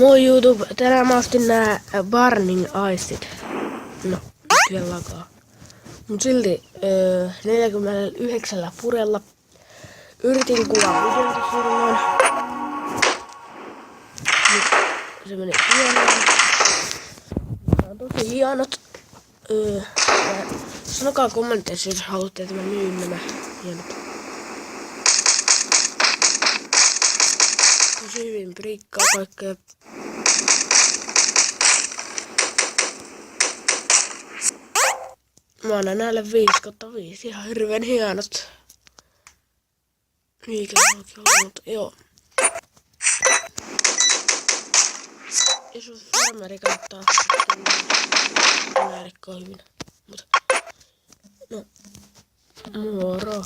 Moi YouTube, tänään mä ostin nää Burning Iceit. No, nyt vielä lakaa. Mut silti 49 purella yritin kuvaa videota silloin. Nyt se meni hienoon. Nämä on tosi hienot. Sanokaa kommenteissa, jos haluatte, että mä myyn nämä hienot. Tosi hyvin prikkaa kaikkea. Mä annan näille 5/5, ihan hirveen hienot. Mikä onkin ollut, mutta joo. Jos on farmeri kannattaa nämä rikkoa hyvin. Mutta no, moro.